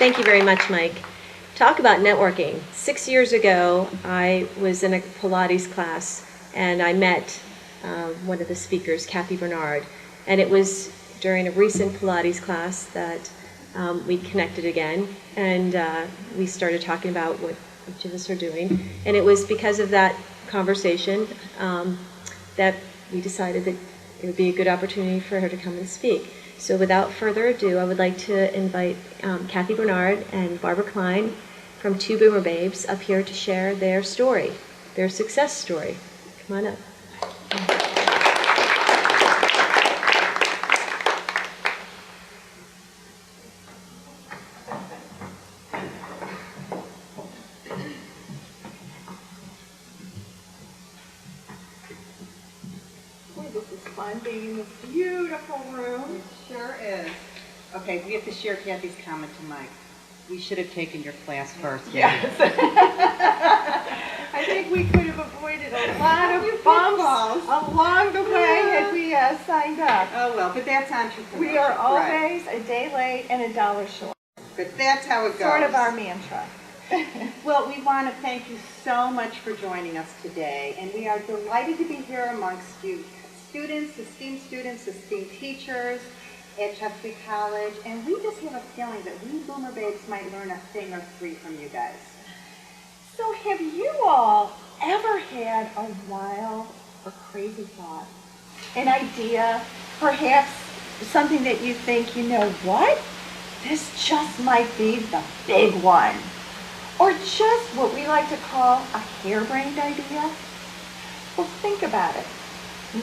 Thank you very much, Mike. Talk about networking. 6 years ago, I was in a Pilates class, and I met one of the speakers, Kathy Bernard, and it was during a recent Pilates class that we connected again, and we started talking about what each of us are doing, and it was because of that conversation that we decided that it would be a good opportunity for her to come and speak. So without further ado, I would like to invite Kathy Bernard and Barbara Kline from Two Boomer Babes up here to share their story, their success story. Come on up. This is fun being in this beautiful room. It sure is. Okay, we have to share Kathy's comment to Mike. We should have taken your class first. Yes. I think we could have avoided a lot of bumps along the way had we signed up. Oh well, but that's entrepreneurial. We are always a day late and a dollar short. But that's how it goes. Sort of our mantra. Well, we want to thank you so much for joining us today, and we are delighted to be here amongst you students, esteemed teachers at Chesapeake College, and we just have a feeling that we Boomer Babes might learn a thing or three from you guys. So have you all ever had a wild or crazy thought? An idea, perhaps something that you think, you know what? This just might be the big one. Or just what we like to call a harebrained idea? Well, think about it.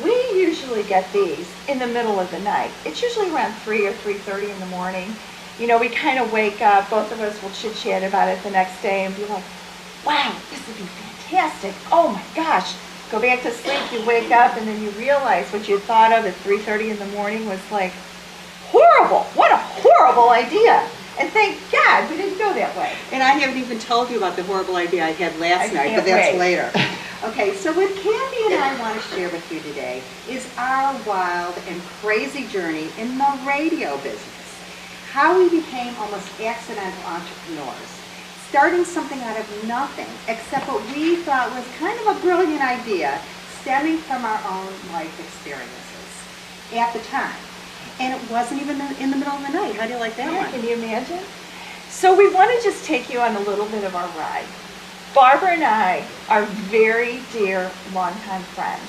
We usually get these in the middle of the night. It's usually around 3 or 3:30 in the morning. You know, we kind of wake up, both of us will chit-chat about it the next day and be like, wow, this would be fantastic. Oh my gosh. Go back to sleep, you wake up, and then you realize what you thought of at 3:30 in the morning was like, horrible. What a horrible idea. And thank God we didn't go that way. And I haven't even told you about the horrible idea I had last night, but that's later. Okay, so what Kathy and I want to share with you today is our wild and crazy journey in the radio business. How we became almost accidental entrepreneurs, starting something out of nothing except what we thought was kind of a brilliant idea stemming from our own life experiences at the time. And it wasn't even in the middle of the night. How do you like that one? Can you imagine? So we want to just take you on a little bit of our ride. Barbara and I are very dear longtime friends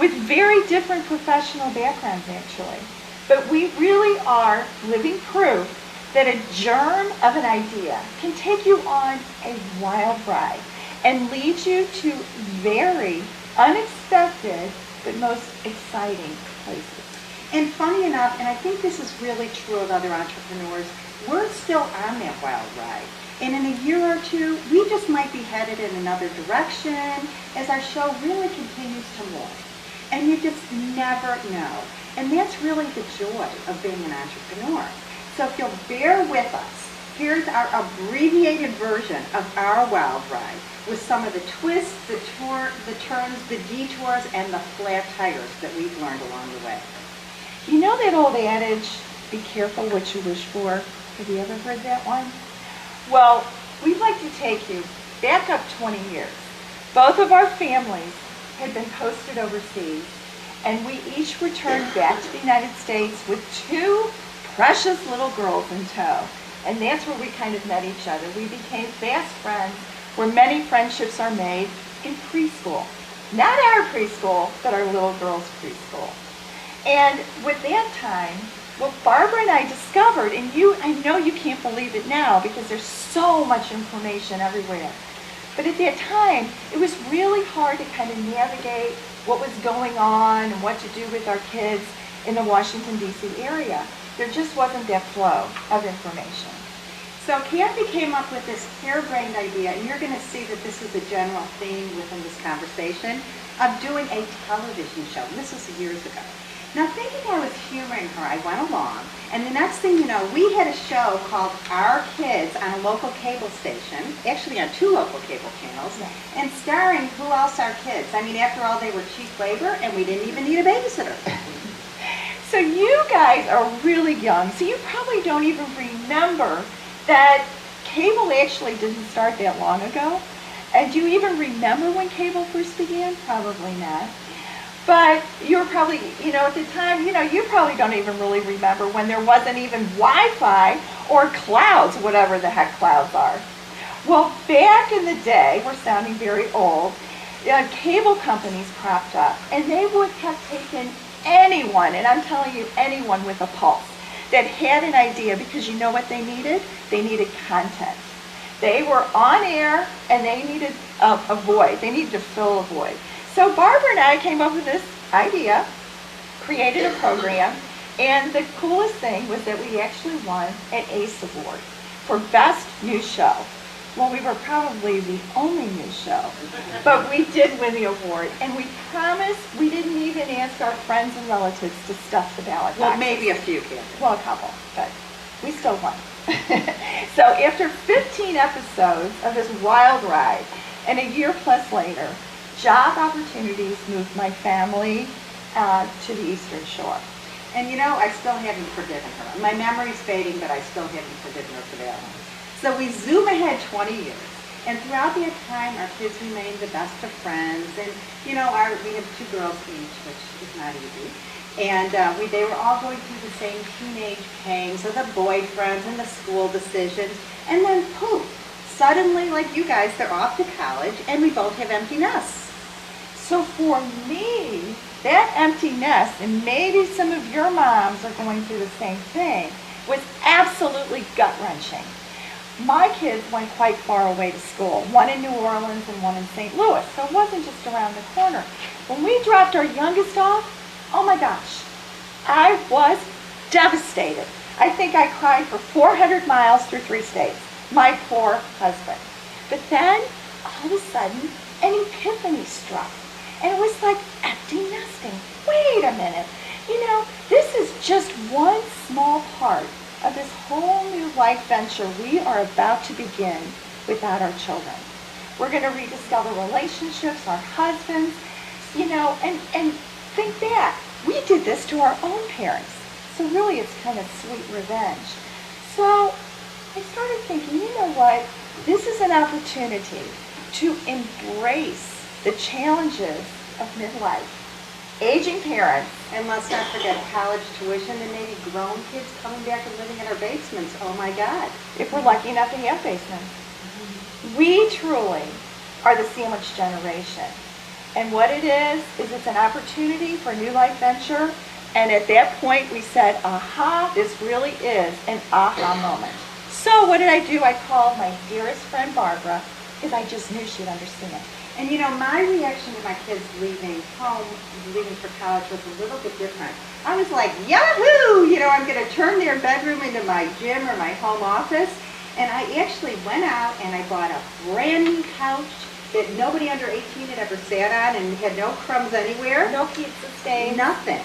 with very different professional backgrounds actually. But we really are living proof that a germ of an idea can take you on a wild ride and lead you to very unexpected but most exciting places. And funny enough, and I think this is really true of other entrepreneurs, we're still on that wild ride. And in a year or two, we just might be headed in another direction as our show really continues to morph. And you just never know. And that's really the joy of being an entrepreneur. So if you'll bear with us, here's our abbreviated version of our wild ride with some of the twists, the turns, the detours, and the flat tires that we've learned along the way. You know that old adage, be careful what you wish for? Have you ever heard that one? Well, we'd like to take you back up 20 years. Both of our families had been posted overseas, and we each returned back to the United States with 2 precious little girls in tow. And that's where we kind of met each other. We became fast friends, where many friendships are made in preschool. Not our preschool, but our little girls' preschool. And with that time, what Barbara and I discovered, and I know you can't believe it now because there's so much information everywhere, but at that time, it was really hard to kind of navigate what was going on and what to do with our kids in the Washington, D.C. area. There just wasn't that flow of information. So Kathy came up with this harebrained idea, and you're going to see that this is a general theme within this conversation, of doing a television show. And this was years ago. Now, thinking I was humoring her, I went along, and the next thing you know, we had a show called Our Kids on a local cable station, actually on 2 local cable channels, and starring who else? Our kids. I mean, after all, they were cheap labor, and we didn't even need a babysitter. So you guys are really young, so you probably don't even remember that cable actually didn't start that long ago. And do you even remember when cable first began? Probably not. But you were probably, at the time, you probably don't even really remember when there wasn't even Wi-Fi or clouds, whatever the heck clouds are. Well, back in the day, we're sounding very old, cable companies cropped up, and they would have taken anyone, and I'm telling you, anyone with a pulse that had an idea, because you know what they needed? They needed content. They were on air, and they needed a void. They needed to fill a void. So Barbara and I came up with this idea, created a program, and the coolest thing was that we actually won an ACE Award for Best New Show. Well, we were probably the only news show, but we did win the award, and we promised we didn't even ask our friends and relatives to stuff the ballot boxes. Well, maybe a few, Katherine. Well, a couple, but we still won. So after 15 episodes of this wild ride, and a year plus later, job opportunities moved my family to the Eastern Shore. And I still haven't forgiven her. My memory's fading, but I still haven't forgiven her for that one. So we zoom ahead 20 years, and throughout that time, our kids remained the best of friends, and we have 2 girls each, which is not easy, and they were all going through the same teenage pangs of the boyfriends and the school decisions, and then poof, suddenly, like you guys, they're off to college, and we both have empty nests. So for me, that empty nest, and maybe some of your moms are going through the same thing, was absolutely gut-wrenching. My kids went quite far away to school, one in New Orleans and one in St. Louis, so it wasn't just around the corner. When we dropped our youngest off, oh my gosh, I was devastated. I think I cried for 400 miles through 3 states, my poor husband. But then, all of a sudden, an epiphany struck, and it was like empty nesting. Wait a minute, this is just one small part of this whole new life venture we are about to begin without our children. We're going to rediscover relationships, our husbands, and think back. We did this to our own parents. So really it's kind of sweet revenge. So I started thinking, you know what? This is an opportunity to embrace the challenges of midlife. Aging parents, And let's not forget college tuition and maybe grown kids coming back and living in our basements. Oh my God. if we're lucky enough to have basements. We truly are the sandwich generation. And what it is it's an opportunity for a new life venture. And at that point we said, aha, this really is an aha moment. So what did I do? I called my dearest friend Barbara, because I just knew she'd understand. And my reaction to my kids leaving home, leaving for college was a little bit different. I was like, yahoo! I'm going to turn their bedroom into my gym or my home office. And I actually went out and I bought a brand new couch that nobody under 18 had ever sat on and had no crumbs anywhere. No pizza stains. Nothing.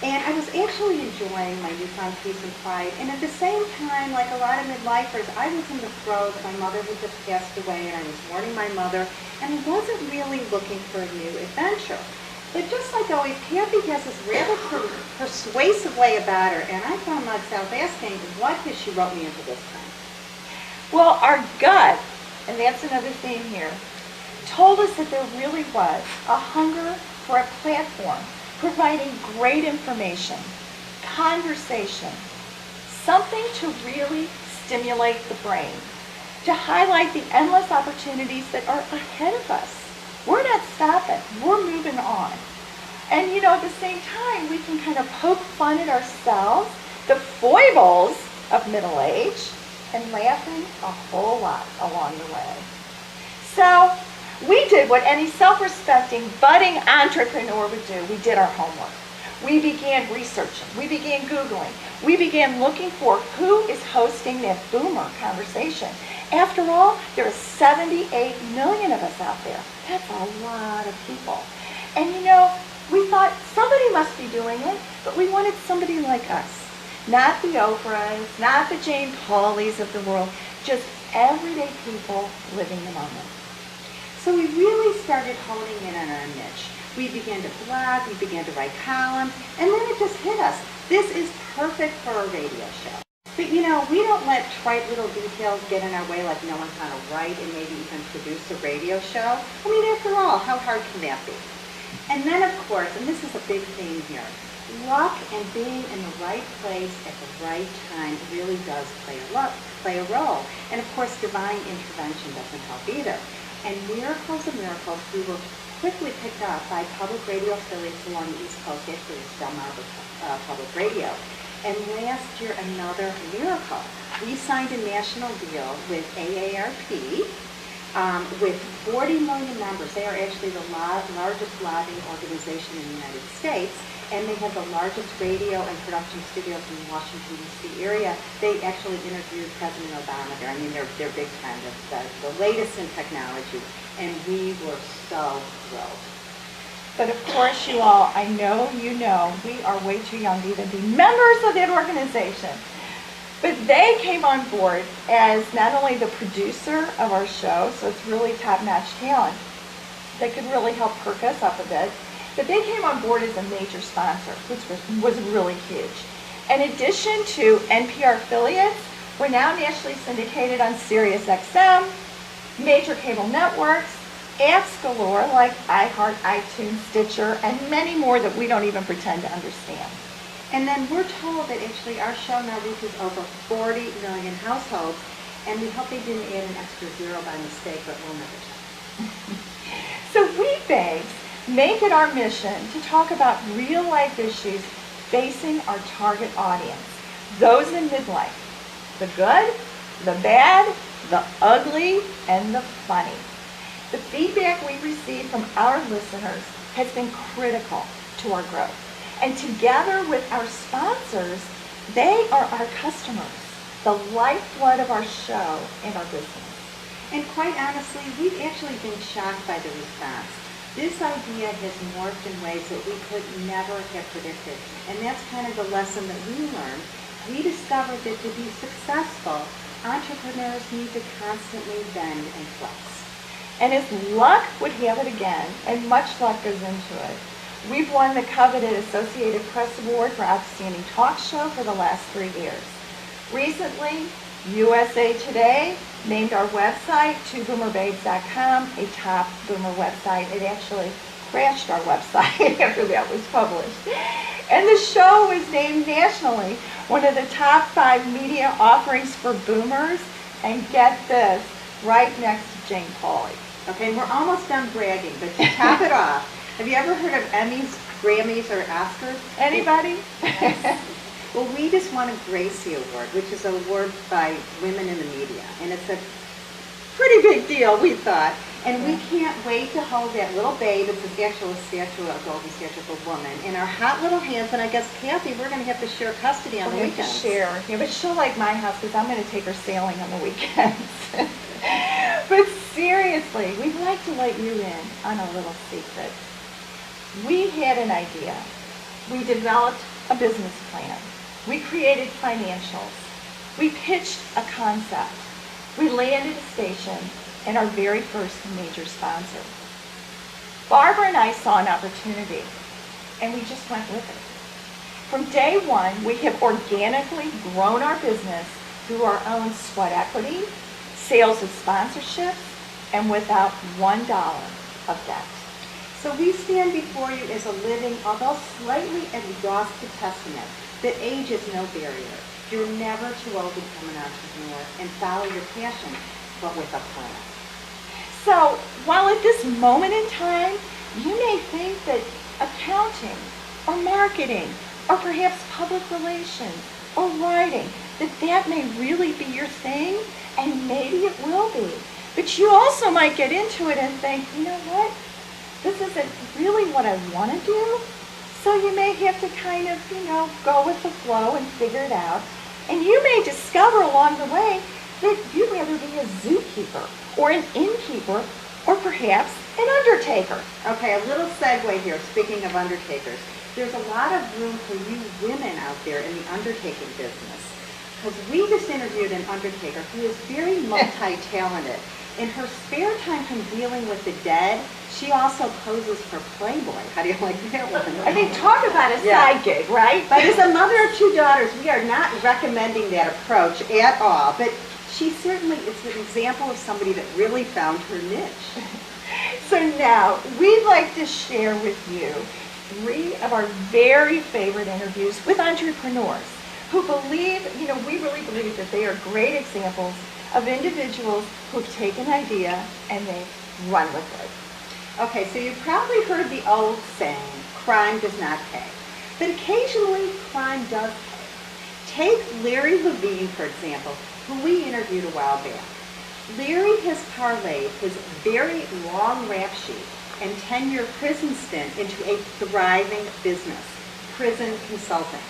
And I was actually enjoying my newfound peace and quiet. And at the same time, like a lot of midlifers, I was in the throes. My mother had just passed away, and I was mourning my mother. And I wasn't really looking for a new adventure. But just like always, Kathy has this rather persuasive way about her. And I found myself asking, what has she wrote me into this time? Well, our gut, and that's another theme here, told us that there really was a hunger for a platform providing great information, conversation, something to really stimulate the brain, to highlight the endless opportunities that are ahead of us. We're not stopping, we're moving on. And at the same time, we can kind of poke fun at ourselves, the foibles of middle age, and laughing a whole lot along the way. So we did what any self-respecting, budding entrepreneur would do. We did our homework. We began researching. We began Googling. We began looking for who is hosting that boomer conversation. After all, there are 78 million of us out there. That's a lot of people. And we thought somebody must be doing it, but we wanted somebody like us. Not the Oprahs, not the Jane Pauleys of the world, just everyday people living the moment. So we really started honing in on our niche. We began to blog, we began to write columns, and then it just hit us. This is perfect for a radio show. But you know, we don't let trite little details get in our way, like knowing how to write and maybe even produce a radio show. I mean, after all, how hard can that be? And then of course, and this is a big theme here, luck and being in the right place at the right time really does play a role. And of course, divine intervention doesn't help either. And miracles of miracles, we were quickly picked up by public radio affiliates along the East Coast, actually it's Delmarva Public Radio. And last year, another miracle. We signed a national deal with AARP with 40 million members. They are actually the largest lobbying organization in the United States, and they have the largest radio and production studios in the Washington, D.C. area. They actually interviewed President Obama there. I mean, they're big kind of the latest in technology, and we were so thrilled. But of course, you all, I know you know, we are way too young to even be members of that organization. But they came on board as not only the producer of our show, so it's really top-notch talent that could really help perk us up a bit, but they came on board as a major sponsor, which was really huge. In addition to NPR affiliates, we're now nationally syndicated on Sirius XM, major cable networks, apps galore like iHeart, iTunes, Stitcher, and many more that we don't even pretend to understand. And then we're told that actually our show now reaches over 40 million households, and we hope they didn't add an extra zero by mistake, but we'll never tell. So we babes make it our mission to talk about real life issues facing our target audience, those in midlife, the good, the bad, the ugly, and the funny. The feedback we receive from our listeners has been critical to our growth. And together with our sponsors, they are our customers, the lifeblood of our show and our business. And quite honestly, we've actually been shocked by the response. This idea has morphed in ways that we could never have predicted. And that's kind of the lesson that we learned. We discovered that to be successful, entrepreneurs need to constantly bend and flex. And as luck would have it again, and much luck goes into it, we've won the coveted Associated Press Award for Outstanding Talk Show for the last 3 years. Recently, USA Today named our website, twoboomerbabes.com, a top boomer website. It actually crashed our website after that was published. And the show was named nationally one of the top 5 media offerings for boomers, and get this, right next to Jane Pauley. Okay, and we're almost done bragging, but to top it off, have you ever heard of Emmys, Grammys, or Oscars? Anybody? Well, we just won a Gracie Award, which is an award by women in the media, and it's a pretty big deal, we thought. And we can't wait to hold that little babe, it's an actual statue, a golden statue of a woman, in our hot little hands, and I guess, Kathy, we're going to have to share custody on the We're going to weekends. share. Yeah, but she'll like my house because I'm going to take her sailing on the weekends. But seriously, we'd like to let you in on a little secret. We had an idea. We developed a business plan. We created financials. We pitched a concept. We landed a station and our very first major sponsor. Barbara and I saw an opportunity, and we just went with it. From day one, we have organically grown our business through our own sweat equity, sales of sponsorships, and without $1 of debt. So we stand before you as a living, although slightly exhausted testament that age is no barrier. You're never too old to become an entrepreneur and follow your passion, but with a plan. So while at this moment in time, you may think that accounting or marketing or perhaps public relations or writing, that may really be your thing, and maybe it will be. But you also might get into it and think, you know what? This isn't really what I want to do. So you may have to kind of, go with the flow and figure it out. And you may discover along the way that you'd rather be a zookeeper or an innkeeper or perhaps an undertaker. Okay, a little segue here, speaking of undertakers. There's a lot of room for you women out there in the undertaking business. Because we just interviewed an undertaker who is very multi-talented. In her spare time from dealing with the dead, she also poses for Playboy. How do you like that one? I mean, talk about a side gig, right? But as a mother of 2 daughters, we are not recommending that approach at all. But she certainly is an example of somebody that really found her niche. So now, we'd like to share with you 3 of our very favorite interviews with entrepreneurs who believe, we really believe that they are great examples of individuals who've taken an idea and they've run with it. Okay, so you've probably heard the old saying, crime does not pay. But occasionally, crime does pay. Take Larry Levine, for example, who we interviewed a while back. Larry has parlayed his very long rap sheet and 10-year prison stint into a thriving business, prison consulting.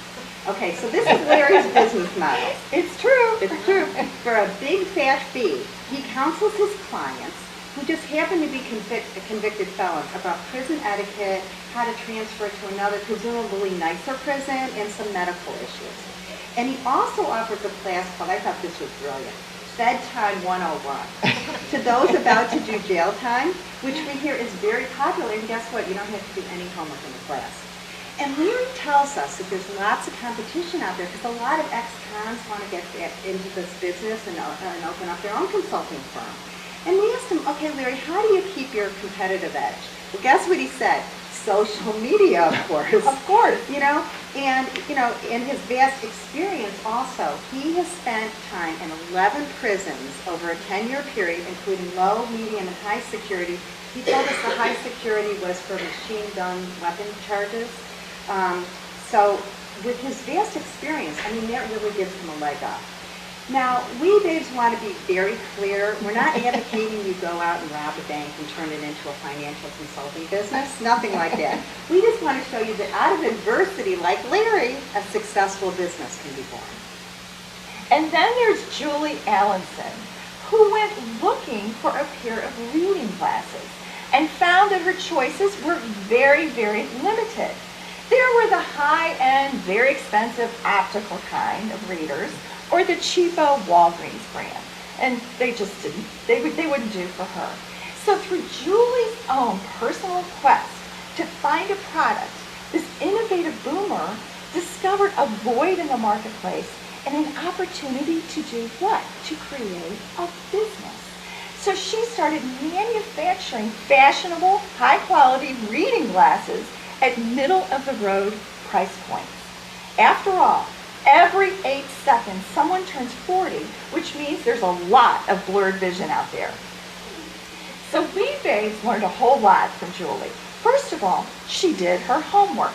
Okay, so this is Larry's business model. It's true. It's true. For a big fat fee, he counsels his clients who just happen to be convicted felons about prison etiquette, how to transfer to another, presumably nicer prison, and some medical issues. And he also offers a class called, I thought this was brilliant, Bedtime 101, to those about to do jail time, which we hear is very popular. And guess what? You don't have to do any homework in the class. And Larry tells us that there's lots of competition out there because a lot of ex-cons want to get into this business and open up their own consulting firm. And we asked him, okay, Larry, how do you keep your competitive edge? Well, guess what he said? Social media, of course. Of course. And in his vast experience also, he has spent time in 11 prisons over a 10-year period, including low, medium, and high security. He told us the high security was for machine gun weapon charges. So with his vast experience, I mean, that really gives him a leg up. Now, we babes want to be very clear. We're not advocating you go out and rob a bank and turn it into a financial consulting business. Nothing like that. We just want to show you that out of adversity, like Larry, a successful business can be born. And then there's Julie Allenson, who went looking for a pair of reading glasses and found that her choices were very, very limited. There were the high-end, very expensive optical kind of readers, or the cheapo Walgreens brand. And they just didn't, they wouldn't do for her. So through Julie's own personal quest to find a product, this innovative boomer discovered a void in the marketplace and an opportunity to do what? To create a business. So she started manufacturing fashionable, high-quality reading glasses at middle-of-the-road price points. After all, every 8 seconds, someone turns 40, which means there's a lot of blurred vision out there. So we babes learned a whole lot from Julie. First of all, she did her homework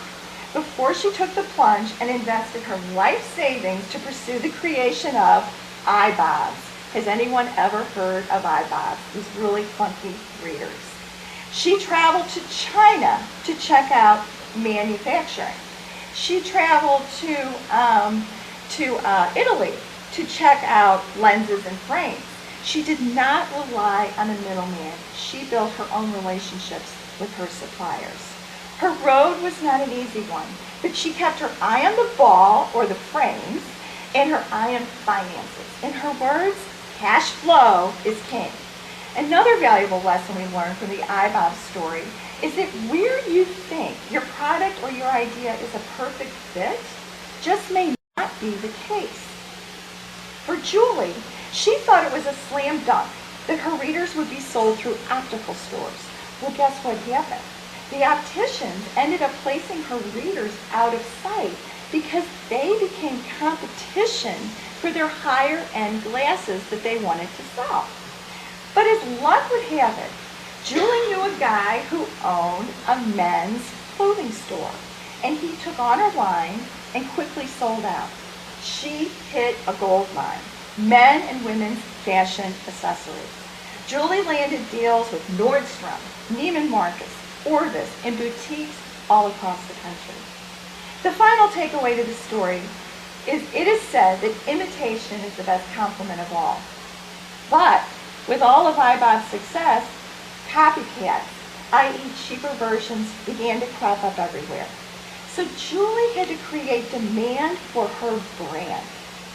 before she took the plunge and invested her life savings to pursue the creation of iBobs. Has anyone ever heard of iBobs? These really funky readers. She traveled to China to check out manufacturing. She traveled to Italy to check out lenses and frames. She did not rely on a middleman. She built her own relationships with her suppliers. Her road was not an easy one, but she kept her eye on the ball, or the frames, and her eye on finances. In her words, cash flow is king. Another valuable lesson we learned from the iBob story is that where you think your product or your idea is a perfect fit just may not be the case. For Julie, she thought it was a slam dunk that her readers would be sold through optical stores. Well, guess what happened? The opticians ended up placing her readers out of sight because they became competition for their higher-end glasses that they wanted to sell. But as luck would have it, Julie knew a guy who owned a men's clothing store, and he took on her line and quickly sold out. She hit a gold mine, men and women's fashion accessories. Julie landed deals with Nordstrom, Neiman Marcus, Orvis, and boutiques all across the country. The final takeaway to the story is it is said that imitation is the best compliment of all. But with all of iBob's success, copycats, i.e. cheaper versions, began to crop up everywhere. So Julie had to create demand for her brand,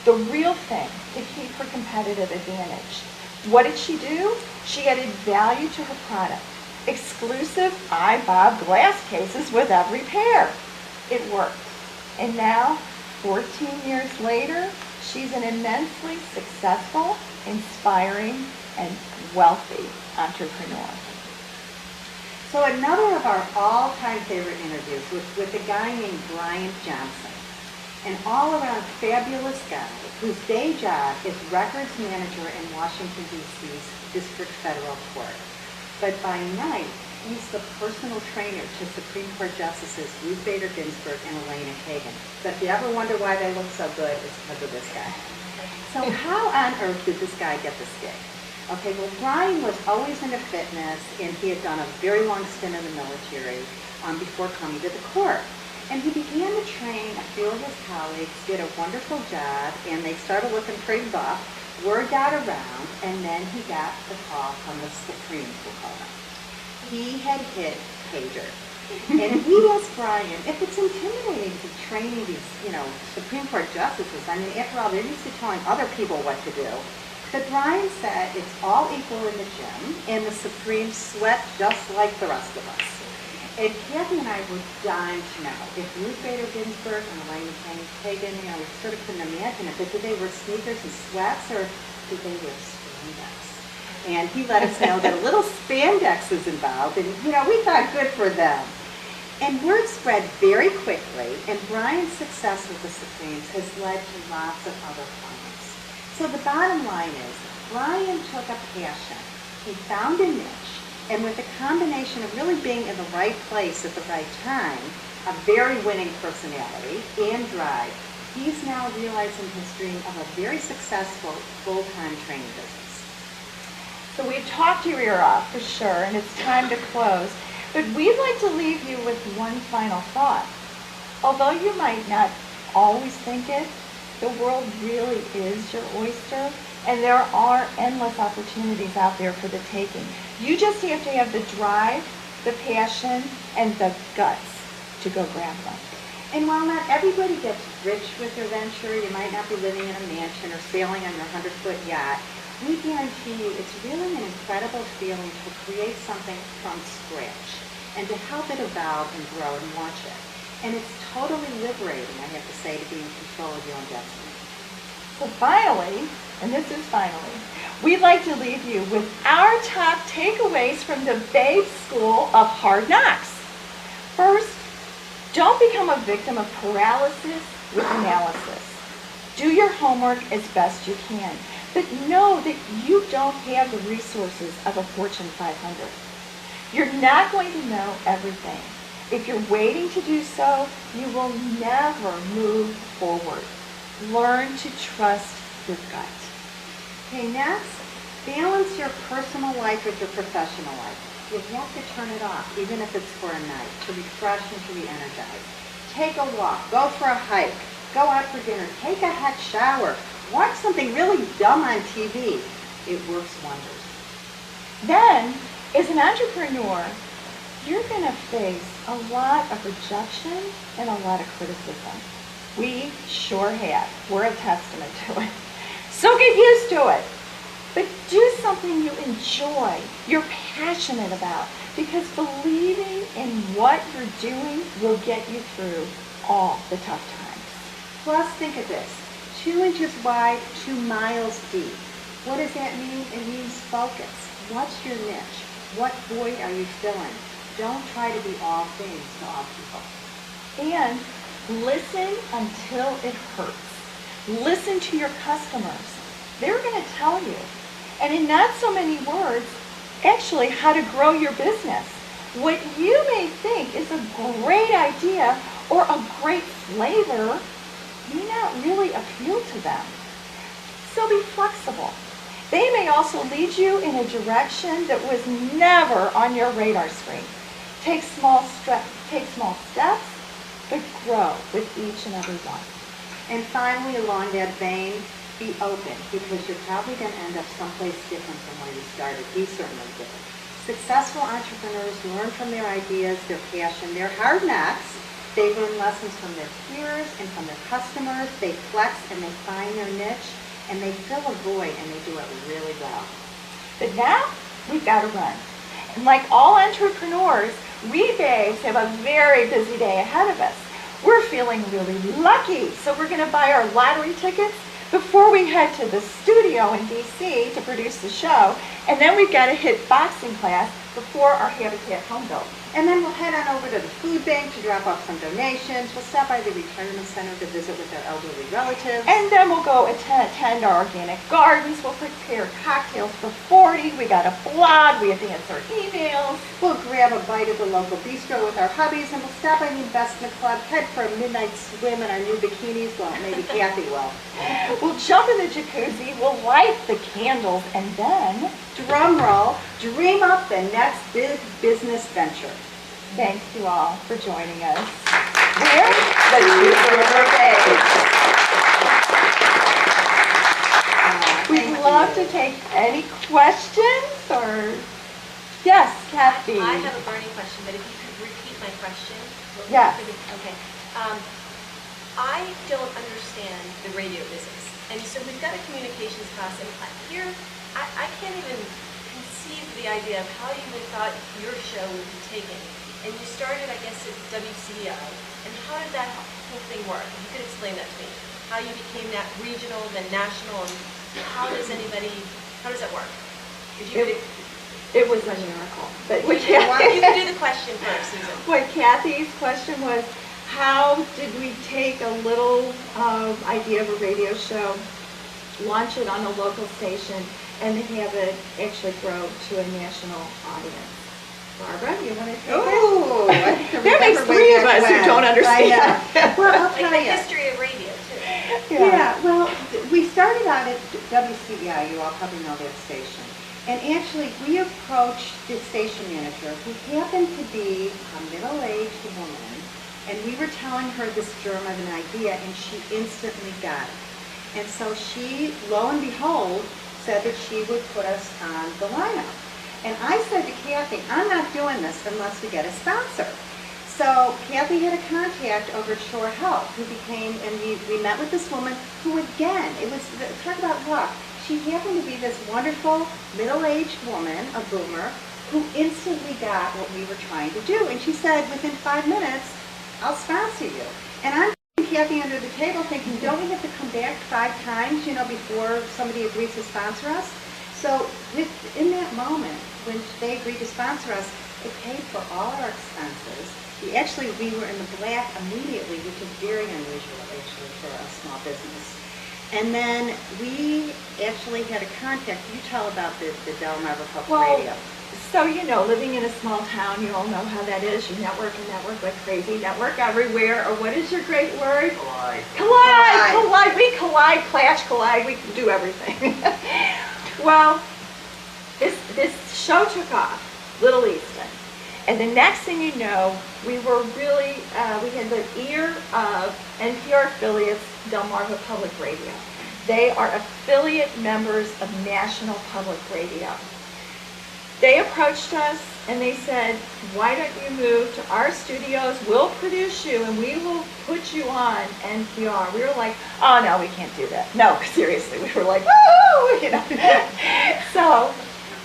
the real thing, to keep her competitive advantage. What did she do? She added value to her product. Exclusive iBob glass cases with every pair. It worked. And now, 14 years later, she's an immensely successful, inspiring, and wealthy entrepreneur. So another of our all-time favorite interviews was with a guy named Brian Johnson, an all-around fabulous guy whose day job is records manager in Washington, D.C.'s District Federal Court. But by night, he's the personal trainer to Supreme Court Justices Ruth Bader Ginsburg and Elena Kagan. But if you ever wonder why they look so good, it's because of this guy. So how on earth did this guy get this gig? Okay, well, Brian was always into fitness, and he had done a very long stint in the military before coming to the court. And he began to train a few of his colleagues, did a wonderful job, and they started looking pretty buff. Word got around, and then he got the call from the Supreme Court. He had hit pay dirt. And we asked Brian if it's intimidating to train these, Supreme Court justices. I mean, after all, they're used to telling other people what to do. But Brian said it's all equal in the gym, and the Supreme sweat just like the rest of us. And Kathy and I were dying to know if Ruth Bader Ginsburg and Elena Kagan, we sort of couldn't imagine it, but did they wear sneakers and sweats, or did they wear spandex? And he let us know that a little spandex was involved, and we thought good for them. And word spread very quickly, and Brian's success with the Supremes has led to lots of other clients. So the bottom line is, Brian took a passion, he found a niche, and with a combination of really being in the right place at the right time, a very winning personality, and drive, he's now realizing his dream of a very successful full-time training business. So we've talked your ear off for sure, and it's time to close. But we'd like to leave you with one final thought. Although you might not always think it, the world really is your oyster, and there are endless opportunities out there for the taking. You just have to have the drive, the passion, and the guts to go grab them. And while not everybody gets rich with their venture, you might not be living in a mansion or sailing on your 100-foot yacht, we guarantee you it's really an incredible feeling to create something from scratch and to help it evolve and grow and launch it. And it's totally liberating, I have to say, to be in control of your own destiny. So finally, and this is finally, we'd like to leave you with our top takeaways from the Babe School of Hard Knocks. First, don't become a victim of paralysis with analysis. Do your homework as best you can, but know that you don't have the resources of a Fortune 500. You're not going to know everything. If you're waiting to do so, you will never move forward. Learn to trust your gut. Okay, next, balance your personal life with your professional life. You have to turn it off, even if it's for a night, to refresh and to re-energize. Take a walk, go for a hike, go out for dinner, take a hot shower, watch something really dumb on TV. It works wonders. Then, as an entrepreneur, you're going to face a lot of rejection and a lot of criticism. We sure have. We're a testament to it. So get used to it. But do something you enjoy, you're passionate about, because believing in what you're doing will get you through all the tough times. Plus, think of this. 2 inches wide, 2 miles deep. What does that mean? It means focus. What's your niche? What void are you filling? Don't try to be all things to all people. And listen until it hurts. Listen to your customers. They're going to tell you, and in not so many words, actually how to grow your business. What you may think is a great idea or a great flavor may not really appeal to them. So be flexible. They may also lead you in a direction that was never on your radar screen. Take small steps, but grow with each and every one. And finally, along that vein, be open, because you're probably going to end up someplace different from where you started. We certainly did. Successful entrepreneurs learn from their ideas, their passion, their hard knocks. They learn lessons from their peers and from their customers. They flex and they find their niche, and they fill a void, and they do it really well. But now, we've got to run. And like all entrepreneurs, we babes have a very busy day ahead of us. We're feeling really lucky, so we're going to buy our lottery tickets before we head to the studio in DC to produce the show, and then we've got to hit boxing class before our Habitat home build. And then we'll head on over to the food bank to drop off some donations. We'll stop by the retirement center to visit with our elderly relatives. And then we'll go attend our organic gardens. We'll prepare cocktails for 40. We got a blog. We have to answer emails. We'll grab a bite at the local bistro with our hubbies, and we'll stop by the investment club, head for a midnight swim in our new bikinis. Well, maybe Kathy will. We'll jump in the jacuzzi. We'll light the candles, and then, drum roll, dream up the next big business venture. Thank you all for joining us. We're the Super Babes. We'd love to take any questions or... Yes, Kathy. I have a burning question, but if you could repeat my question. Yes. Okay. I don't understand the radio business. And so we've got a communications class, and here, I can't even conceive the idea of how you would thought your show would be taken. And you started, I guess, at WCO. And how did that whole thing work? If you could explain that to me. How you became that regional, then national, and how does that work? Could you It was a miracle. But you could do the question first, Susan. What Kathy's question was, how did we take a little idea of a radio show, launch it on a local station, and have it actually grow to a national audience? Barbara, you want to take Oh, There makes three of us who don't understand. Well, I'll Like tell the you. history of radio, too. Yeah, well, we started out at WCBI, you all probably know that station. And actually, we approached the station manager, who happened to be a middle-aged woman, and we were telling her this germ of an idea, and she instantly got it. And so she, lo and behold, said that she would put us on the lineup. And I said to Kathy, I'm not doing this unless we get a sponsor. So Kathy had a contact over at Shore Health who became, and we met with this woman who again, talk about luck. She happened to be this wonderful middle-aged woman, a boomer, who instantly got what we were trying to do. And she said, within 5 minutes, I'll sponsor you. And I'm Kathy under the table thinking, don't we have to come back 5 times, before somebody agrees to sponsor us? So in that moment, when they agreed to sponsor us, it paid for all our expenses. We were in the black immediately, which is very unusual actually for a small business. And then we actually had a contact. You tell about the Delmarva Public Radio. So, living in a small town, you all know how that is. You network and network like crazy. Network everywhere. Or what is your great word? Collide. We collide, clash, collide. We can do everything. Well, this show took off, Little Easton. And the next thing you know, we were really, we had the ear of NPR affiliates, Delmarva Public Radio. They are affiliate members of National Public Radio. They approached us and they said, why don't you move to our studios? We'll produce you and we will put you on NPR. We were like, oh no, we can't do that. No, seriously, we were like, woo! So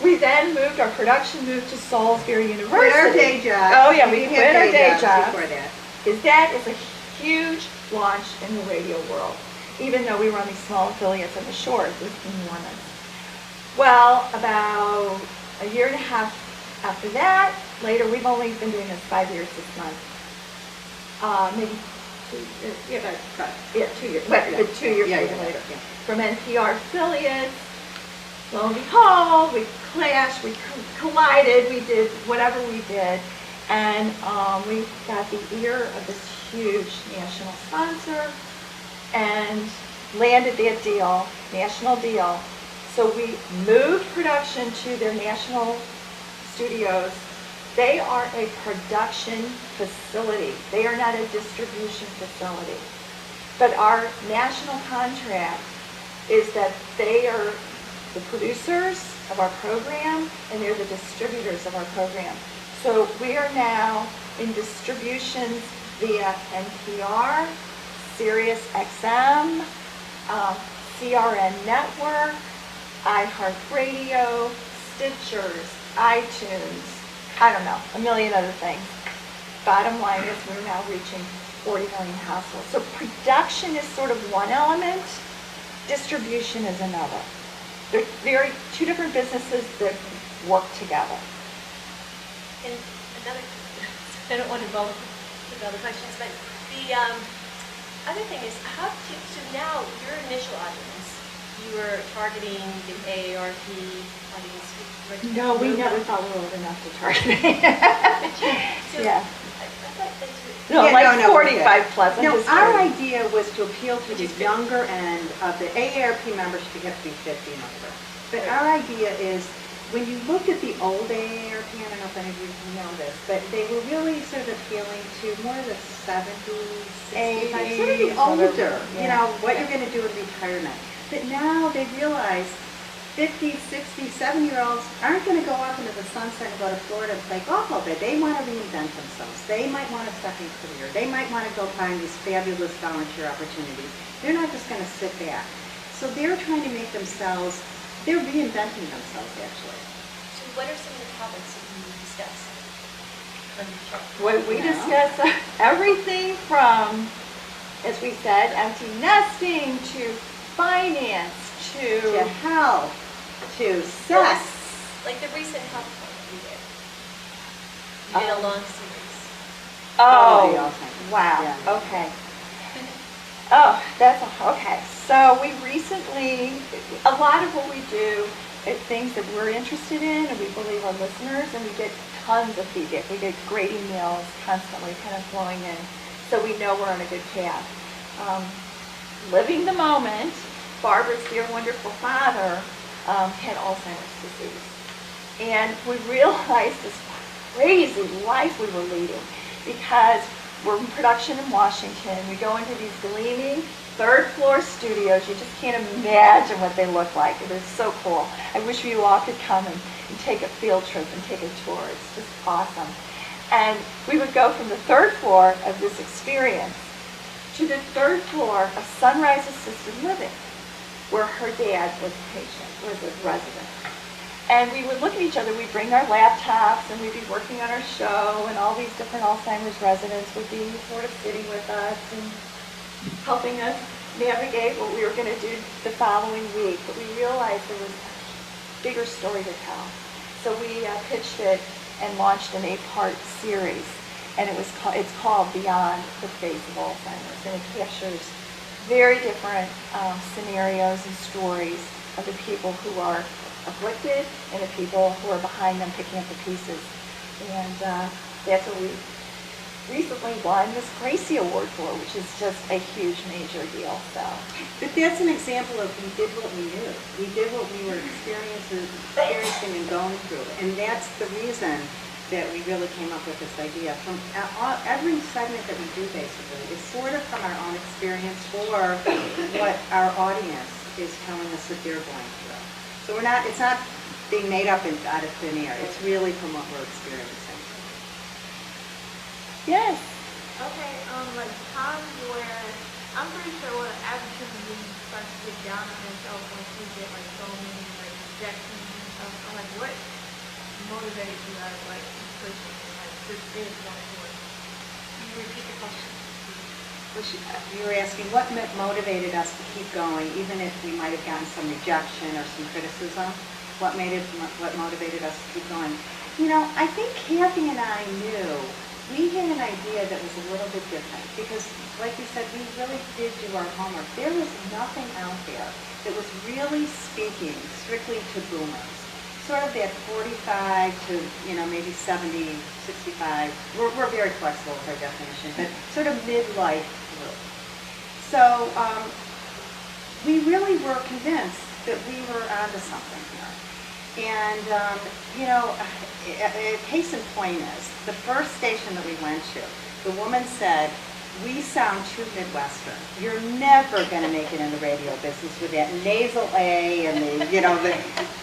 we then our production moved to Salisbury University. Quit our day job. Oh yeah, we quit our day job. Before that. That is a huge launch in the radio world, even though we were on these small affiliates on the shores with enormous. Well, about a year and a half after that, later, we've only been doing this 5 years this month. Maybe 2 years. Yeah, 2 years. But 2 years later. Yeah. From NPR affiliates, lo and behold, we clashed, we collided, we did whatever we did, and we got the ear of this huge national sponsor and landed that deal, national deal. So we moved production to their national studios. They are a production facility. They are not a distribution facility. But our national contract is that they are the producers of our program and they're the distributors of our program. So we are now in distributions via NPR, Sirius XM, CRN Network, iHeartRadio, Stitchers, iTunes, I don't know, a million other things. Bottom line is we're now reaching 40 million households. So production is sort of one element, distribution is another. They're two different businesses that work together. And another, I don't want to involve with other questions, but the other thing is, so now your initial audience, you were targeting the AARP audience. No, we never thought we were old enough to target. So, Yeah. No, No, like no, no, 45 plus. I'm No, just our kidding. idea was to appeal to the younger end of the AARP membership. You have to be 50 and over. But our idea is, when you looked at the old AARP, I don't know if any of you know this, but they were really sort of appealing to more of the 70s, 65, sort of the older, you know, what you're going to do in retirement. But now they realize 50, 60, 70-year-olds aren't going to go off into the sunset and go to Florida and play golf all day. They want to reinvent themselves. They might want a second career. They might want to go find these fabulous volunteer opportunities. They're not just going to sit back. So they're trying to make themselves, they're reinventing themselves actually. So what are some of the topics that you discuss? What we discuss everything from, as we said, empty nesting to finance To health, to sex. Like the recent health one that you did. You did a long series. Oh, the Alzheimer's. wow, Yeah. okay. Oh, okay. So we recently, a lot of what we do is things that we're interested in and we believe our listeners, and we get tons of feedback. We get great emails constantly kind of flowing in, so we know we're on a good path. Living the moment, Barbara's dear wonderful father had Alzheimer's disease. And we realized this crazy life we were leading because we're in production in Washington. We go into these gleaming third-floor studios. You just can't imagine what they look like. They're so cool. I wish you all could come and take a field trip and take a tour. It's just awesome. And we would go from the third floor of this experience to the third floor of Sunrise Assisted Living, where her dad was a patient, was a resident. And we would look at each other, we'd bring our laptops, and we'd be working on our show, and all these different Alzheimer's residents would be sort of sitting with us and helping us navigate what we were going to do the following week. But we realized there was a bigger story to tell. So we pitched it and launched an 8-part series, and it's called Beyond the Face of Alzheimer's, and it captures very different scenarios and stories of the people who are afflicted and the people who are behind them picking up the pieces. And that's what we recently won this Gracie Award for, which is just a huge major deal. So, But that's an example of we did what we knew. We did what we were experiencing and going through. And that's the reason that we really came up with this idea. From every segment that we do, basically, is sort of from our own experience or what our audience is telling us that they're going through. So it's not being made up out of thin air. It's really from what we're experiencing. yes. Okay, like times where I'm pretty sure when an average human being starts to get down on themselves once you get like so many like rejections and stuff, I'm like, what motivates you guys like to push it? Like this is one point. Can you repeat the question? You were asking what motivated us to keep going, even if we might have gotten some rejection or some criticism. What motivated us to keep going? You know, I think Kathy and I knew we had an idea that was a little bit different because, like you said, we really did do our homework. There was nothing out there that was really speaking strictly to boomers. Sort of that 45 to, maybe 70, 65. We're very flexible with our definition, but sort of midlife group. So we really were convinced that we were onto something here. And, case in point is, the first station that we went to, the woman said, "We sound too Midwestern. You're never going to make it in the radio business with that nasal A and the.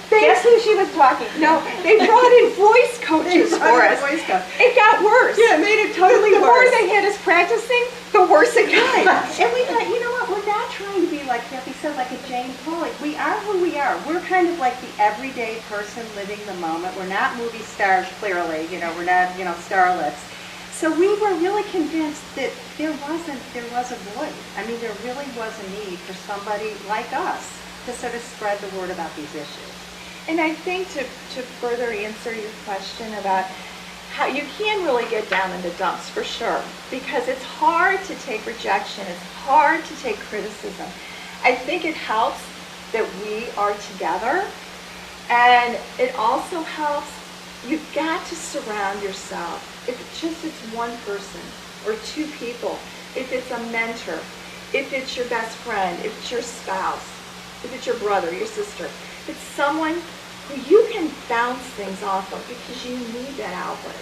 Guess who she was talking? No, they brought in voice coaches for us. It got worse. Yeah, it made it totally The more worse. they had us practicing, the worse it got. And we thought, you know what, we're not trying to be, like Kathy said, like a Jane Paul. We are who we are. We're kind of like the everyday person living the moment. We're not movie stars, clearly. We're not, starlets. So we were really convinced that there was a void. I mean, there really was a need for somebody like us to sort of spread the word about these issues. And I think to further answer your question about how you can really get down in the dumps for sure, because it's hard to take rejection, it's hard to take criticism. I think it helps that we are together, and it also helps, you've got to surround yourself. If it's one person or two people, if it's a mentor, if it's your best friend, if it's your spouse, if it's your brother, your sister, if it's someone who you can bounce things off of, because you need that outlet.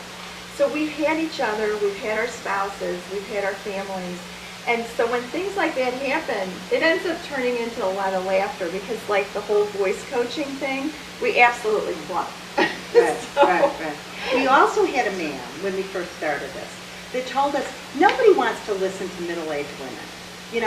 So we've had each other, we've had our spouses, we've had our families, and so when things like that happen, it ends up turning into a lot of laughter, because like the whole voice coaching thing, we absolutely love. Right. We also had a man, when we first started this, that told us nobody wants to listen to middle-aged women. The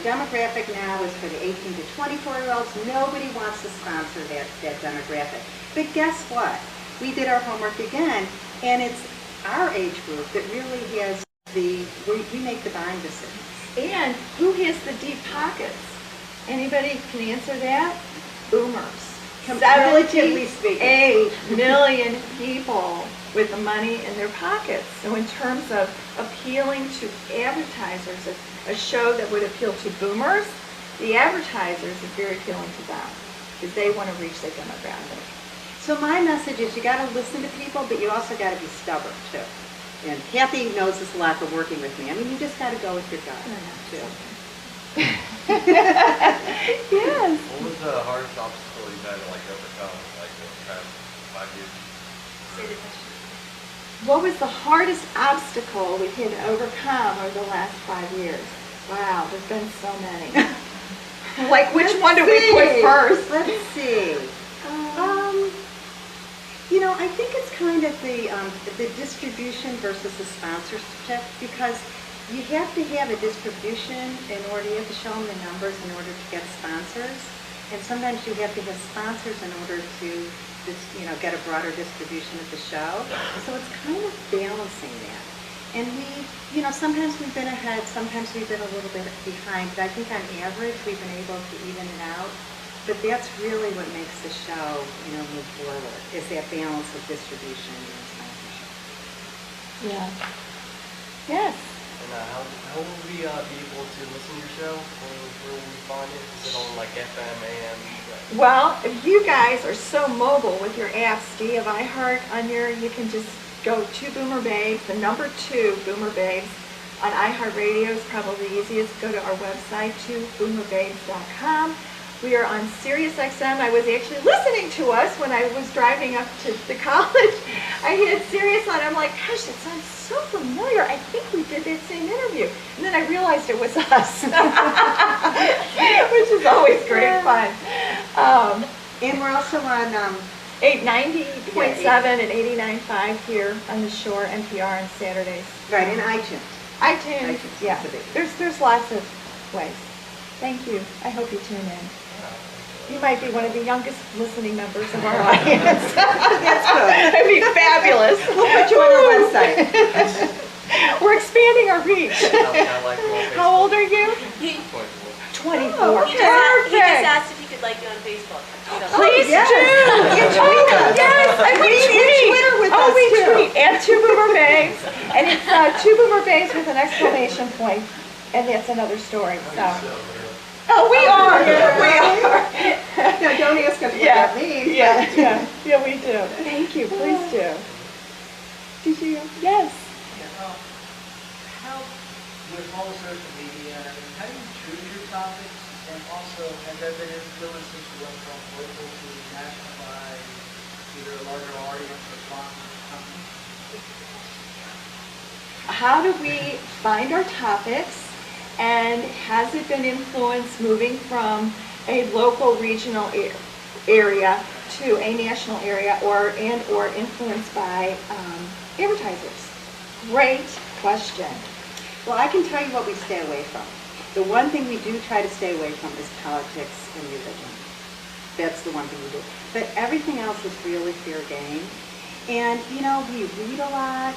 demographic now is for the 18 to 24-year-olds. Nobody wants to sponsor that demographic. But guess what? We did our homework again, and it's our age group that really has we make the buying decisions. And who has the deep pockets? Anybody can answer that? Boomers. Relatively speaking. 8 million people with the money in their pockets. So in terms of appealing to advertisers, a show that would appeal to boomers, the advertisers is very appealing to them, because they want to reach their demographic. So my message is you got to listen to people, but you also got to be stubborn too. And Kathy knows this a lot from working with me. I mean, you just got to go with your gut too. Yes. What was the hardest obstacle you've had to overcome in the past 5 years? Say the question. What was the hardest obstacle we've had to overcome over the last 5 years? Wow, there's been so many. Which one do we put first? Let's see. I think it's kind of the distribution versus the sponsorship, because you have to have a distribution you have to show them the numbers in order to get sponsors, and sometimes you have to have sponsors in order to get a broader distribution of the show. So it's kind of balancing that. And sometimes we've been ahead, sometimes we've been a little bit behind, but I think on average we've been able to even it out. But that's really what makes the show, move forward, is that balance of distribution and sponsorship. Yeah. Yes. And how will we be able to listen to your show? Where will we find it? Is it on FM, AM? Well, if you guys are so mobile with your apps, do you have iHeart on you can just go to Boomer Babes, the number 2 Boomer Babes on iHeartRadio is probably the easiest. Go to our website, to boomerbabes.com. We are on Sirius XM. I was actually listening to us when I was driving up to the college. I had Sirius on. I'm like, gosh, that sounds so familiar. I think we did that same interview. And then I realized it was us, which is always great fun. And we're also on 890.7 and 89.5 here on the shore, NPR on Saturdays. right in iTunes. iTunes, yeah. That's a big There's lots of ways. Thank you. I hope you tune in. You might be one of the youngest listening members of our audience. That's good. That'd be fabulous. We'll put you on our website. We're expanding our reach. How old are you? 24. He just Perfect. asked if he could like you on Facebook. So- Please yes. do. And tweet us. Yes, and we tweet. Twitter with Oh, us, we too. tweet. And 2 Boomer Babes. And it's 2 Boomer Babes with an exclamation point. And that's another story. So. Oh, we are. We are. No, don't ask us what that means. Yeah, we do. Thank you. Please do. Did you? Yes. How, with all social media, how do you choose your topics? And also, has there been influence since you went from local to national by either a larger audience or sponsors or companies? How do we find our topics? And has it been influenced moving from a local regional area to a national area or influenced by advertisers? Great question. Well, I can tell you what we stay away from. The one thing we do try to stay away from is politics and religion. That's the one thing we do. But everything else is really fair game. And, you know, we read a lot.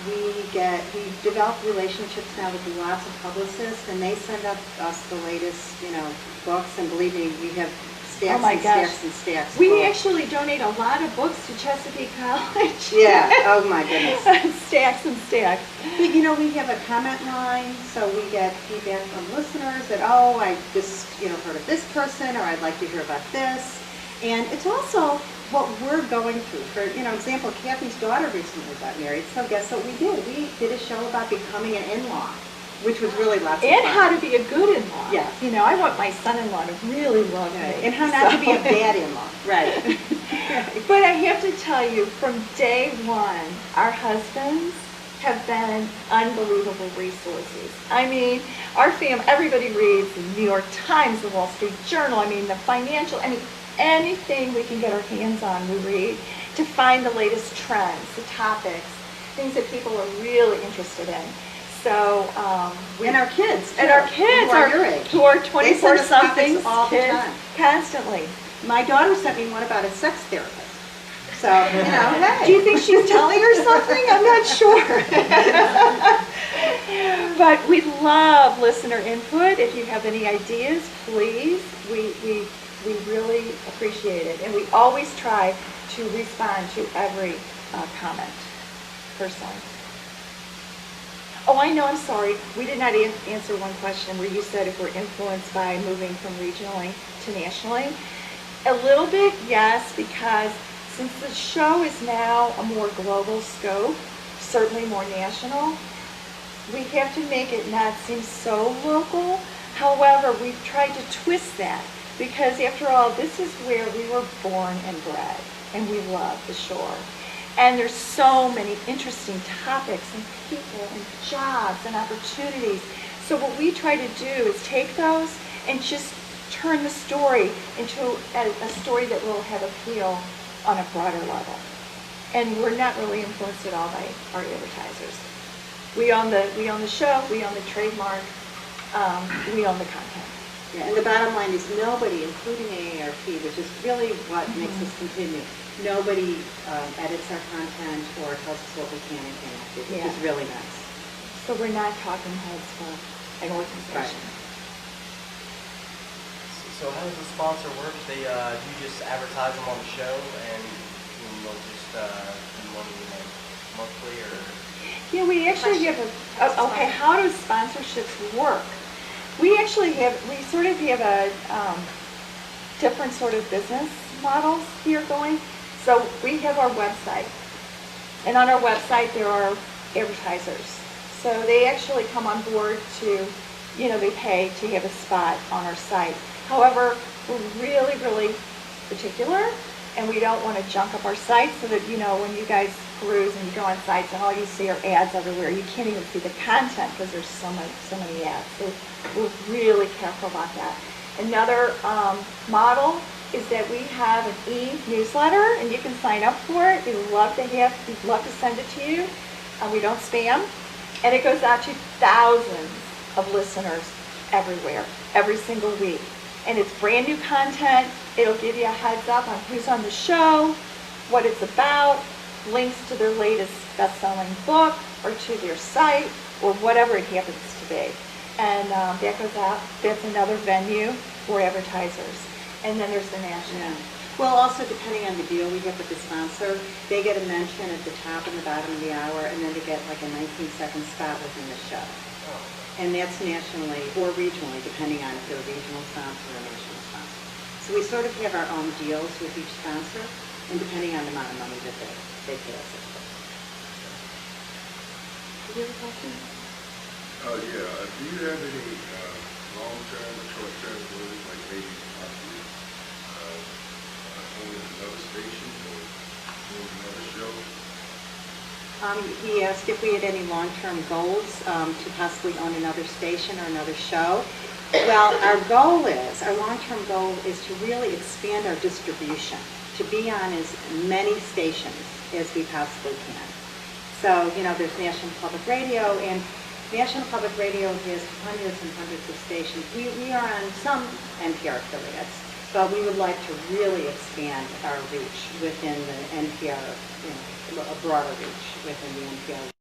We develop relationships now with lots of publicists, and they send us the latest, you know, books. And believe me, we have stacks Oh my and gosh. stacks and stacks. We full. actually donate a lot of books to Chesapeake College. Yeah, oh my goodness. Stacks and stacks. But, you know, we have a comment line, so we get feedback from listeners that, oh, I just, you know, heard of this person, or I'd like to hear about this. And it's also what we're going through. For, you know, example, Kathy's daughter recently got married, so guess what we did? We did a show about becoming an in-law, which was really lots of fun. And how to be a good in-law. Yeah. You know, I want my son-in-law to really love me. And how not to be a bad in-law. Right. But I have to tell you, from day one, our husbands have been unbelievable resources. I mean, our family, everybody reads the New York Times, the Wall Street Journal, I mean, the financial, I mean, anything we can get our hands on, we read to find the latest trends, the topics, things that people are really interested in. So, And our kids, too, and our kids who are your age. who are They send us 24-somethings, topics all the kids, time. constantly. My daughter sent me one about a sex therapist. So, you know, hey. Do you think she's telling her something? I'm not sure. But we love listener input. If you have any ideas, please. We really appreciate it. And we always try to respond to every comment personally. Oh, I know, I'm sorry. We did not answer one question where you said if we're influenced by moving from regionally to nationally. A little bit, yes, because since the show is now a more global scope, certainly more national, we have to make it not seem so local. However, we've tried to twist that because after all, this is where we were born and bred, and we love the shore. And there's so many interesting topics and people and jobs and opportunities. So what we try to do is take those and just turn the story into a story that will have appeal on a broader level. And we're not really influenced at all by our advertisers. We own the show, we own the trademark, we own the content. Yeah, and the bottom line is nobody, including AARP, which is really what makes us continue, nobody edits our content or tells us what we can and cannot do, which is really nice. So we're not talking heads for an organization. Right. So how does the sponsor work? They you just advertise them on the show and they'll just do money like monthly or? Yeah, we actually have okay, how do sponsorships work? We actually have, we sort of have a different sort of business models here going. So we have our website, and on our website there are advertisers. So they actually come on board to, you know, they pay to have a spot on our site. However, we're really, really particular, and we don't want to junk up our site so that, you know, when you guys peruse and you go on sites and all you see are ads everywhere, you can't even see the content because there's so many ads. So we're really careful about that. Another model is that we have an e-newsletter, and you can sign up for it. We'd love to send it to you. We don't spam, and it goes out to thousands of listeners everywhere, every single week. And it's brand new content. It'll give you a heads up on who's on the show, what it's about, links to their latest best-selling book or to their site or whatever it happens to be. And that goes out. That's another venue for advertisers. And then there's the national. Yeah. Well, also depending on the deal we get with the sponsor, they get a mention at the top and the bottom of the hour, and then they get like a 19-second spot within the show. And that's nationally or regionally, depending on if they're a regional sponsor or a national sponsor. So we sort of have our own deals with each sponsor, and depending on the amount of money that they pay us. Do you have a question? Yeah. Do you have any long-term or short-term goals, like maybe possibly owning another station or doing another show? He asked if we had any long-term goals to possibly own another station or another show. Well, our long-term goal is to really expand our distribution, to be on as many stations as we possibly can. So, you know, there's National Public Radio, and National Public Radio has hundreds and hundreds of stations. We are on some NPR affiliates, but we would like to really expand our reach within the NPR, a broader reach within the NPR.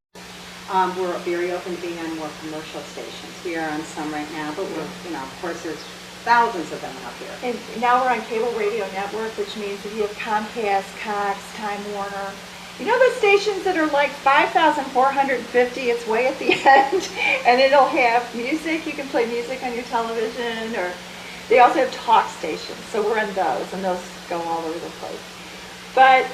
We're very open to being on more commercial stations. We are on some right now, but we're, of course, there's thousands of them out here. And now we're on cable radio network, which means if you have Comcast, Cox, Time Warner, you know the stations that are like 5,450, it's way at the end, and it'll have music, you can play music on your television, or they also have talk stations, so we're on those, and those go all over the place. But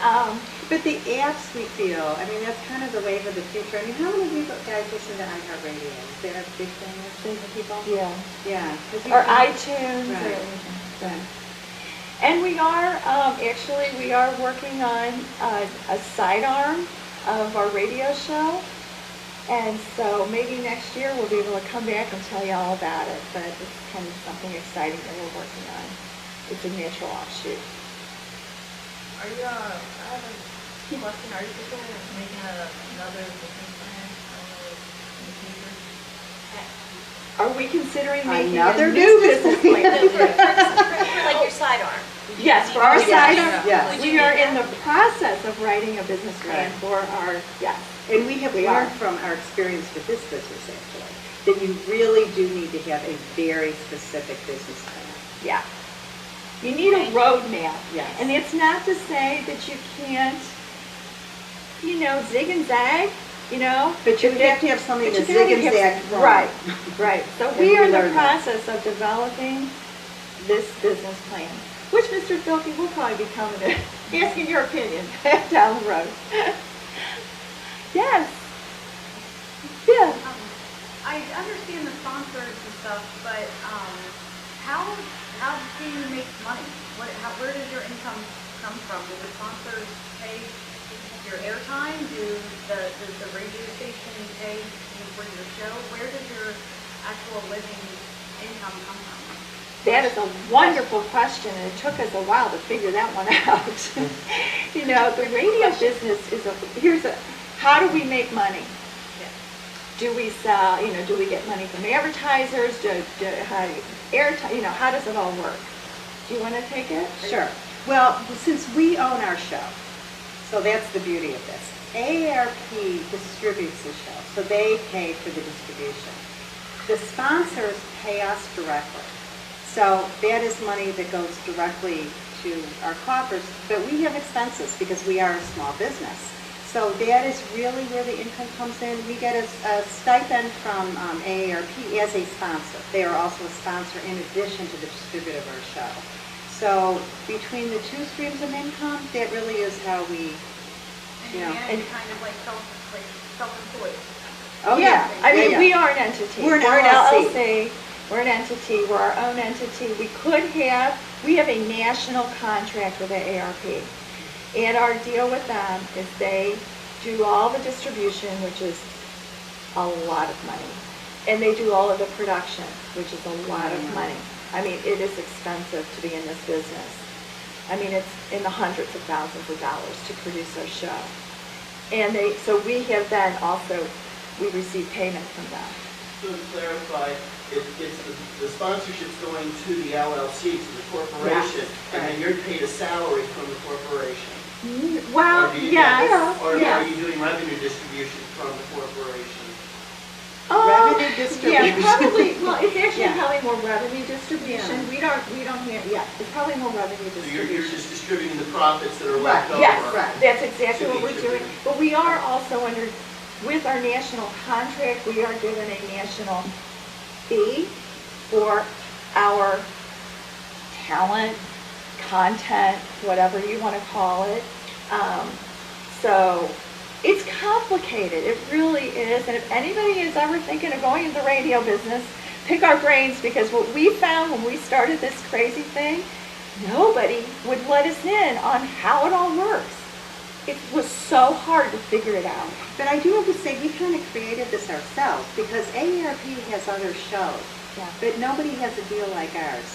the apps, we feel, I mean, that's kind of the wave of the future. I mean, how many of you guys listen to iHeartRadio? Is that a big thing for people? yeah, Yeah. or iTunes, Right. or anything. Right. And we are, actually, we are working on a sidearm of our radio show. And so maybe next year we'll be able to come back and tell you all about it. But it's kind of something exciting that we're working on. It's a natural offshoot. Are you, I have a question. Are you thinking of making another business plan in the future? Are we considering making Another a new business business plan? For like your sidearm. Yes, for our Yes, sidearm. yes. We are in the process of writing a business plan Right. for our, yes. And we have We learned are. from our experience with this business, actually, that you really do need to have a very specific business plan. Yeah. You need a roadmap. Yes. And it's not to say that you can't, zig and zag, But you have to have something But to you gotta zig and have- zag from. Right, right. So And we we are in the learned that. process of developing this business plan, which Mr. Filkey will probably be coming to, asking your opinion down the road. Yes. Yeah. I understand the sponsors and stuff, but how do you make money? Where does your income come from? Do the sponsors pay your airtime? Does the radio station pay for your show? Where does your actual living income come from? That is a wonderful question, and it took us a while to figure that one out. The radio business is how do we make money? Do we sell, do we get money from advertisers? How does it all work? Do you want to take it? Sure. Well, since we own our show, so that's the beauty of this. AARP distributes the show, so they pay for the distribution. The sponsors pay us directly. So that is money that goes directly to our coffers, but we have expenses because we are a small business. So that is really where the income comes in. We get a stipend from AARP as a sponsor. They are also a sponsor in addition to the distributor of our show. So between the two streams of income, that really is how we, And kind of like self-employed. Oh yeah. I mean, Yeah. we are an entity. We're an LLC. LLC. We're an entity. We're our own entity. We have a national contract with the AARP. And our deal with them is they do all the distribution, which is a lot of money. And they do all of the production, which is a lot of money. I mean, it is expensive to be in this business. I mean, it's in the hundreds of thousands of dollars to produce our show. And so we have then also, we receive payment from them. So to clarify, it's the sponsorship's going to the LLC, to the corporation, and then you're paid a salary from the corporation. Well, Or do you yes. Or yes. are you doing revenue distribution from the corporation? Revenue distribution. Yeah, probably. Well, it's actually Yeah. probably more revenue distribution. Yeah. We don't have. Yeah, it's probably more revenue So distribution. you're just distributing the profits that are left over? Yes, Right. that's exactly To what we're each of doing. you. But we are also with our national contract, we are given a national fee for our talent, content, whatever you want to call it. So it's complicated. It really is. And if anybody is ever thinking of going into the radio business, pick our brains, because what we found when we started this crazy thing, nobody would let us in on how it all works. It was so hard to figure it out. But I do have to say, we kind of created this ourselves because AARP has other shows, Yeah. but nobody has a deal like ours.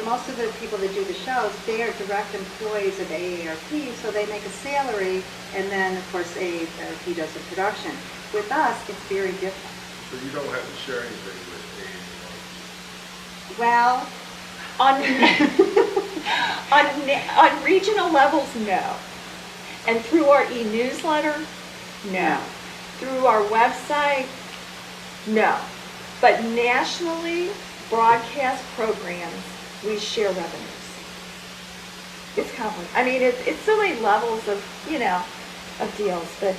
Most of the people that do the shows, they are direct employees of AARP, so they make a salary, and then, of course, AARP does the production. With us, it's very different. So you don't have to share anything with Well, on, on regional levels, no. And through our e-newsletter, no. Through our website, no. But nationally, broadcast programs, we share revenues. It's complicated. I mean, it's so many levels of, of deals. But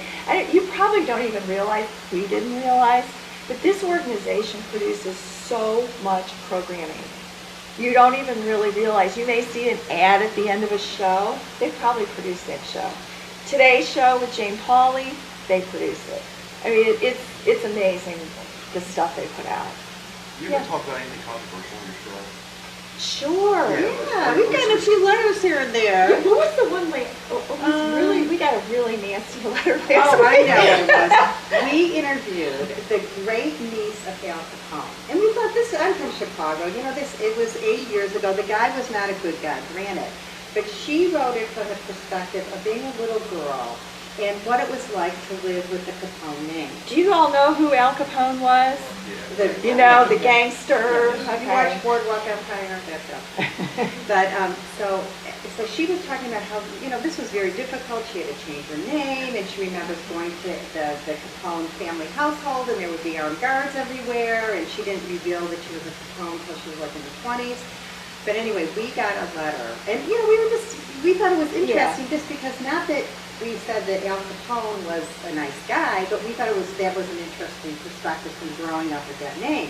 you probably don't even realize, we didn't realize, but this organization produces so much programming. You don't even really realize. You may see an ad at the end of a show. They probably produce that show. Today's show with Jane Pauley, they produce it. I mean, it's amazing the stuff they put out. You ever talk about anything controversial in your show? Sure. Yeah, we've gotten a few letters here and there. Yeah, what was the one we got a really nasty letter last week. Oh, I know what it was. We interviewed the great niece of Al Capone. And we thought I'm from Chicago, it was 8 years ago. The guy was not a good guy, granted. But she wrote it from the perspective of being a little girl and what it was like to live with the Capone name. Do you all know who Al Capone was? The gangster. Yeah. You watch Boardwalk Empire, that's Al. But so she was talking about how this was very difficult. She had to change her name, and she remembers going to the Capone family household, and there would be armed guards everywhere, and she didn't reveal that she was a Capone until she was like in her 20s. But anyway, we got a letter, and we thought it was interesting just because not that we said that Al Capone was a nice guy, but we thought that was an interesting perspective from growing up with that name.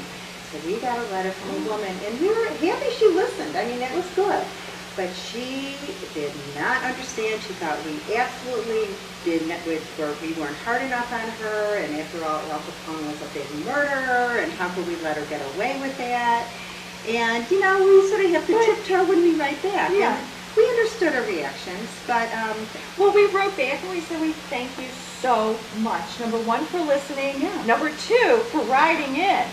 So we got a letter from a woman, and we were happy she listened. I mean, it was good. But she did not understand. She thought we absolutely we weren't hard enough on her, and after all, Al Capone was a big murderer, and how could we let her get away with that? And, we sort of have to tiptoe when we write back. Yeah. And we understood her reactions, but... well, we wrote back and we said we thank you so much. Number one, for listening. Yeah. Number two, for writing in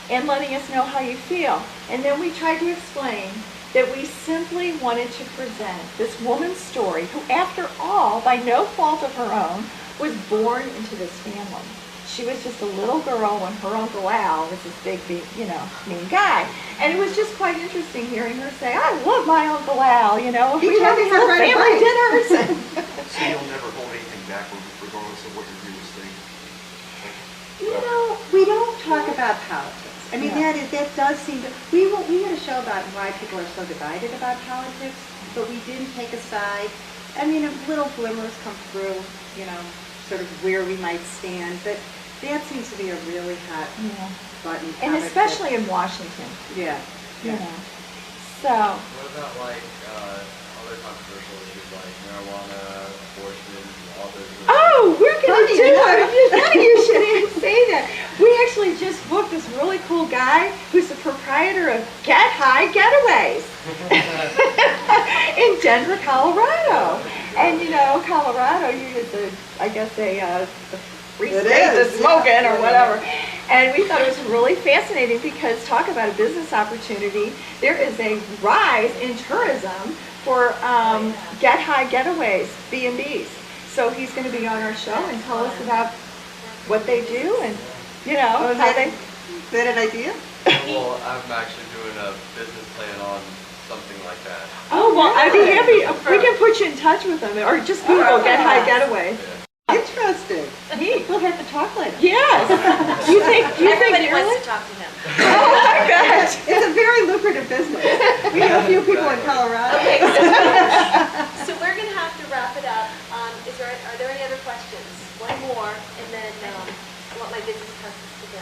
and letting us know how you feel. And then we tried to explain that we simply wanted to present this woman's story, who, after all, by no fault of her own, was born into this family. She was just a little girl when her Uncle Al was this big, mean guy. And it was just quite interesting hearing her say, I love my Uncle Al, He we told had me these how to little ride a family bike. dinners. So you'll never hold anything back regardless of what your viewers think? We don't talk about politics. I mean, Yeah. that does seem to... We had a show about why people are so divided about politics, but we didn't take a side. I mean, little glimmers come through, sort of where we might stand, but that seems to be a really hot button topic. And especially in Washington. Yeah. So... What about other controversial issues like marijuana, abortion, all those? Oh, we're going to do it. Funny you should say that. We actually just booked this really cool guy who's the proprietor of Get High Getaways in Denver, Colorado. And Colorado is a free state to smoking or whatever. And we thought it was really fascinating because talk about a business opportunity. There is a rise in tourism for Get High Getaways, B&Bs. So he's going to be on our show and tell us about what they do and, how they... Is that an idea? Well, I'm actually doing a business plan on something like that. Oh, well, I'd be happy. We can put you in touch with them or just Google Get High Getaways. Interesting. Neat. We'll have to talk later. Yes. Do you think Everybody really? wants to talk to him. Oh my gosh. It's a very lucrative business. We know a few people in Colorado. Okay, so we're going to have to wrap it up. Are there any other questions? One more, and then I want my business cousins to go.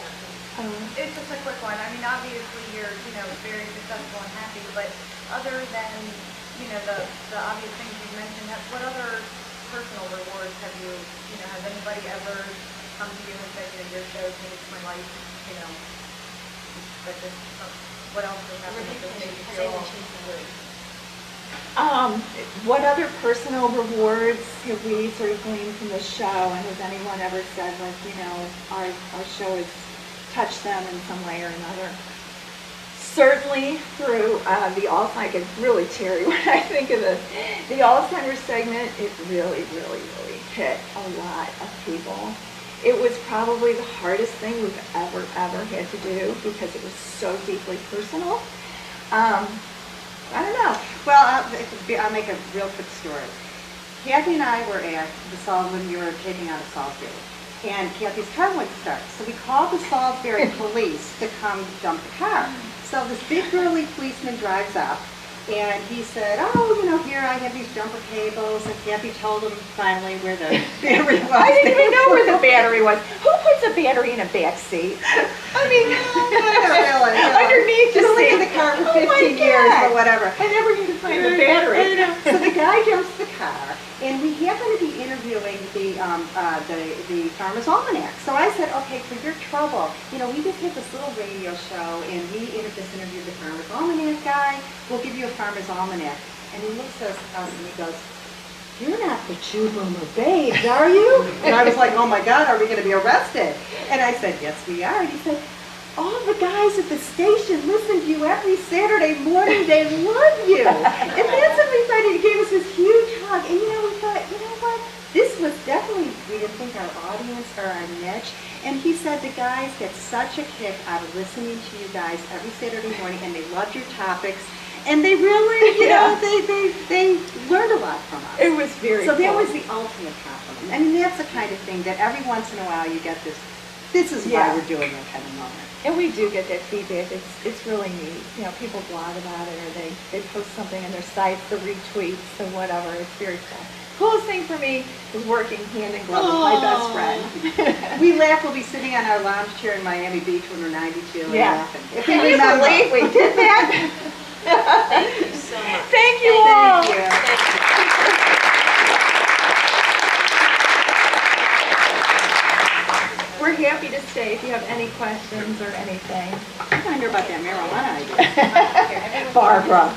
It's just a quick one. I mean, obviously you're, very successful and happy, but other than, the obvious things you mentioned, what other personal rewards have you, has anybody ever come to you and said, your show changed my life, but this, what else has happened that just made you Has feel anyone changed the word? What other personal rewards have we sort of gleaned from the show, and has anyone ever said, our show has touched them in some way or another? Certainly through the Alzheimer's, I get really teary when I think of this. The Alzheimer's segment, it really, really, really hit a lot of people. It was probably the hardest thing we've ever had to do because it was so deeply personal. I don't know. Well, I'll make a real quick story. Kathy and I were at the when we were taking out of Salisbury, and Kathy's car wouldn't start. So we called the Salisbury police to come dump the car. So this big burly policeman drives up, and he said, oh, you know, here I have these jumper cables, and Kathy told him finally where the battery was. I didn't even know where the battery was. Who puts a battery in a back seat? I mean, really. underneath the Just seat. leave the car for Oh my 15 years God. or whatever. I never knew to find the battery. So the guy jumps the car, and we happen to be interviewing the Farmer's Almanac. So I said, okay, for your trouble, you know, we just had this little radio show, and we just interviewed the Farmer's Almanac guy. We'll give you a Farmer's Almanac. And he looks at us and he goes, you're not the Chew Boomer Babes, are you? And I was like, oh my God, are we going to be arrested? And I said, yes, we are. And he said, all the guys at the station listen to you every Saturday morning. They love you. And that's what we thought. He gave us this huge hug. And, you know, we thought, you know what? This was definitely, we didn't think our audience or our niche. And he said the guys get such a kick out of listening to you guys every Saturday morning, and they loved your topics. And they really, you know, they learned a lot from us. It was very So that cool. was the ultimate compliment. I mean, that's the kind of thing that every once in a while you get this. This is why we're doing that kind of moment. And we do get that feedback. It's really neat. You know, people blog about it, or they post something on their sites, the retweets, or whatever. It's very cool. Coolest thing for me is working hand in glove with my best friend. We laugh. We'll be sitting on our lounge chair in Miami Beach when we're 92 and laughing. If Can we you remember. believe we did that? Thank you so much. Thank you all. Thank you. We're happy to stay if you have any questions or anything. I wonder about that marijuana idea. Barbara.